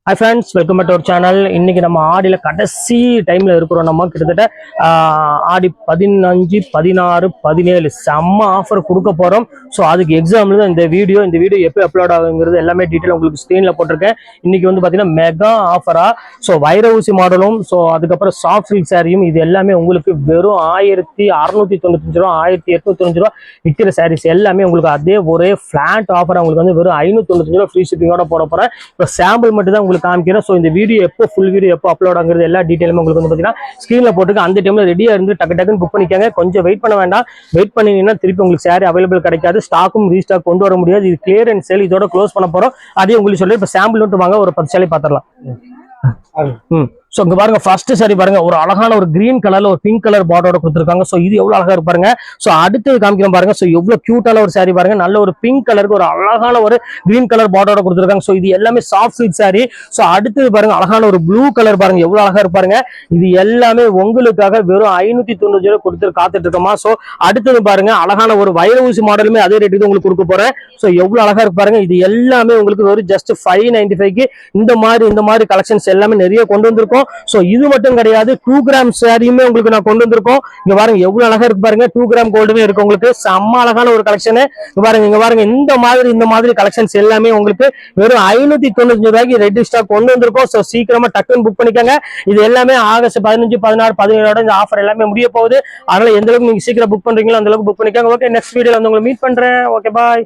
Hi friends, welcome back to our channel. இன்னைக்கு நம்ம ஆடியில் கடைசி டைம்ல இருக்கிறோம். நம்ம கிட்டத்தட்ட ஆடி 15, 16, 17 செம்ம ஆஃபர் கொடுக்க போறோம். ஸோ அதுக்கு எக்ஸாம்பிள் தான் இந்த வீடியோ எப்போ அப்லோட் ஆகுங்கிறது எல்லாமே டீட்டெயில் உங்களுக்கு ஸ்க்ரீன்ல போட்டிருக்கேன். இன்னைக்கு வந்து பார்த்தீங்கன்னா மெகா ஆஃபரா. ஸோ வைர ஊசி மாடலும், ஸோ அதுக்கப்புறம் சாஃப்ட் சில்க் சாரியும் இது எல்லாமே உங்களுக்கு வெறும் 1695 ரூபா, 1895 ரூபா விற்கிற சாரீஸ் எல்லாமே உங்களுக்கு அதே ஒரே ஃபிளாட் ஆஃபர் உங்களுக்கு வந்து வெறும் 595 ரூபா ஃப்ரீ ஷிப்பிங்கோட போட போறேன். இப்போ சாம்பிள் மட்டும் தான் காமிக்கிறேன். ஸோ இந்த வீடியோ எப்போ ஃபுல் வீடியோ எப்போ அப்லோட் ஆகுறது எல்லா டீட்டெயிலுமே உங்களுக்கு வந்து பார்த்தீங்கன்னா ஸ்க்ரீன்ல போட்டுருக்கு. அந்த டைம்ல ரெடியா இருந்து டக்குன்னு புக் பண்ணிக்காங்க. கொஞ்சம் வெயிட் பண்ண வேண்டாம். வெயிட் பண்ணீங்கன்னா திருப்பி உங்களுக்கு சாரி அவைலபிள் கிடைக்காது. ஸ்டாக்கும் ரீஸ்டாக் கொண்டு வர முடியாது. இது கிளியர் அண்ட் சேல் இதோட க்ளோஸ் பண்ண போறோம். அதே உங்களுக்கு சொல்லி இப்போ சாம்பிள் மட்டும் வாங்க, ஒரு 10 சாரி பார்த்துடலாம். சோ இங்க பாருங்க, ஃபர்ஸ்ட் சாரி பாருங்க, ஒரு அழகான ஒரு கிரீன் கலர்ல ஒரு பிங்க் கலர் பார்டரோட கொடுத்துருக்காங்க. சோ இது எவ்வளவு அழகா இருக்கு பாருங்க. சோ அடுத்து காமிக்கிறோம் பாருங்க. சோ எவ்வளவு கியூட்டான ஒரு சாரி பாருங்க. நல்ல ஒரு பிங்க் கலருக்கு ஒரு அழகான ஒரு கிரீன் கலர் பார்டரோட கொடுத்துருக்காங்க. சோ இது எல்லாமே சாஃப்ட் சில்க் சாரி. சோ அடுத்து பாருங்க, அழகான ஒரு ப்ளூ கலர் பாருங்க, எவ்வளவு அழகா இருப்பாருங்க. இது எல்லாமே உங்களுக்காக வெறும் 590 ரூபாய் கொடுத்து காத்துட்டு இருக்கோமா. சோ அடுத்தது பாருங்க, அழகான ஒரு வைர ஊசி மாடலுமே அதே ரேட்டுக்கு உங்களுக்கு கொடுக்க போறேன். சோ எவ்வளவு அழகா இருக்கு பாருங்க. இது எல்லாமே உங்களுக்கு வெறும் ஜஸ்ட் 595க்கு இந்த மாதிரி கலெக்ஷன்ஸ் எல்லாமே நிறைய கொண்டு வந்திருக்கோம். சோ இது மட்டும் கிடையாது, 2 கிராம் சாரியுமே உங்களுக்கு நான் கொண்டு வந்திருக்கோம். இங்க பாருங்க எவ்வளவு அழகா இருக்கு பாருங்க. 2 கிராம் கோல்டுமே இருக்கு உங்களுக்கு. செம்ம அழகான ஒரு கலெக்ஷன். இங்க பாருங்க இந்த மாதிரி கலெக்ஷன்ஸ் எல்லாமே உங்களுக்கு வெறும் 595 ரூபாய்க்கு ரெடி ஸ்டாக் கொண்டு வந்திருக்கோம். சோ சீக்கிரமா டக்குன்னு புக் பண்ணிக்கோங்க. இது எல்லாமே ஆகஸ்ட் 15, 16, 17 இந்த ஆஃபர் எல்லாமே முடிய போகுது. அதனால எந்த அளவுக்கு நீங்க சீக்கிரம் புக் பண்றீங்களோ அந்த அளவுக்கு புக் பண்ணிக்கோங்க. ஓகே, நெக்ஸ்ட் வீடியோல வந்து உங்களை மீட் பண்றேன். ஓகே, பாய்.